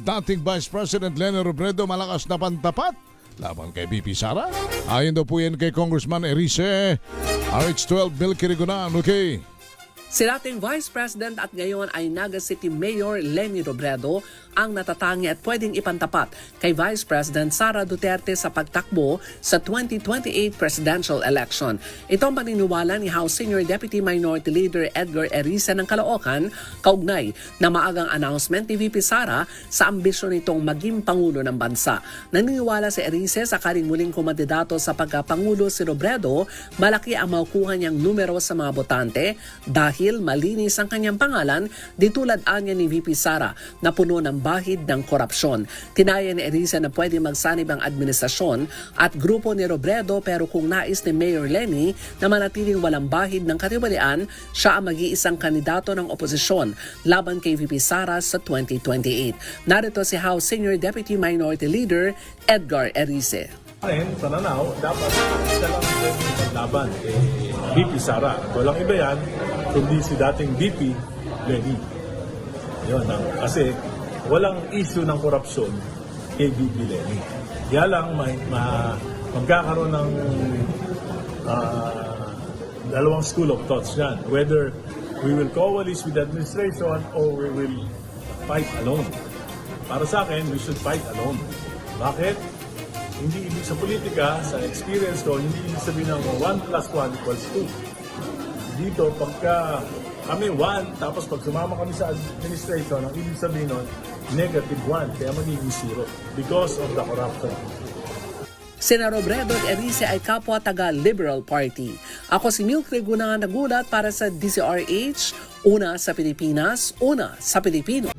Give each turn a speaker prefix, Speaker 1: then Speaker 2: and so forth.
Speaker 1: dating Vice President Leni Robredo malakas na pantapat laban kay VP Sara. Ayon daw po yan kay Congressman Erice. RH12 Milky Rigunan, okay.
Speaker 2: Si dating Vice President at ngayon ay Naga City Mayor Leni Robredo ang natatangi at pwedeng ipantapat kay Vice President Sara Duterte sa pagtakbo sa 2028 presidential election. Ito ang paniniwala ni House Senior Deputy Minority Leader Edgar Erice ng Caloocan kaugnay na maagang announcement ni VP Sara sa ambisyon nitong maging Pangulo ng bansa. Naniniwala si Erice sakaling muling kumandidato sa pagkapangulo si Robredo, malaki ang makukuha niyang numero sa mga botante dahil malinis ang kanyang pangalan, di tulad anya ni VP Sara na puno ng bahid ng korupsyon. Tinaya ni Erice na pwede magsanib ang administrasyon at grupo ni Robredo, pero kung nais ni Mayor Leni na manatiling walang bahid ng katiwalian, siya ang mag-iisang kandidato ng oposisyon laban kay VP Sara sa 2028. Narito si House Senior Deputy Minority Leader Edgar Erice.
Speaker 3: Sa Nanaw, dapat siya lang yung laban kay VP Sara. Walang iba yan, kundi si dating VP Leni. Yun, kasi walang issue ng korupsyon kay VP Leni. Kaya lang magkakaroon ng dalawang school of thoughts yan. Whether we will coalesce with the administration or we will fight alone. Para sa akin, we should fight alone. Bakit? Hindi ibig sa politika, sa experience ko, hindi ibig sabihin ng 1 plus 1 equals 2. Dito, pagka kami 1, tapos pag sumama kami sa administration, ang ibig sabihin nun, negative 1, kaya magiging 0 because of the corruption.
Speaker 2: Sina Robredo at Erice ay kapwa taga Liberal Party. Ako si Milky Rigunan, nagulat para sa DZRH, una sa Pilipinas, una sa Pilipino.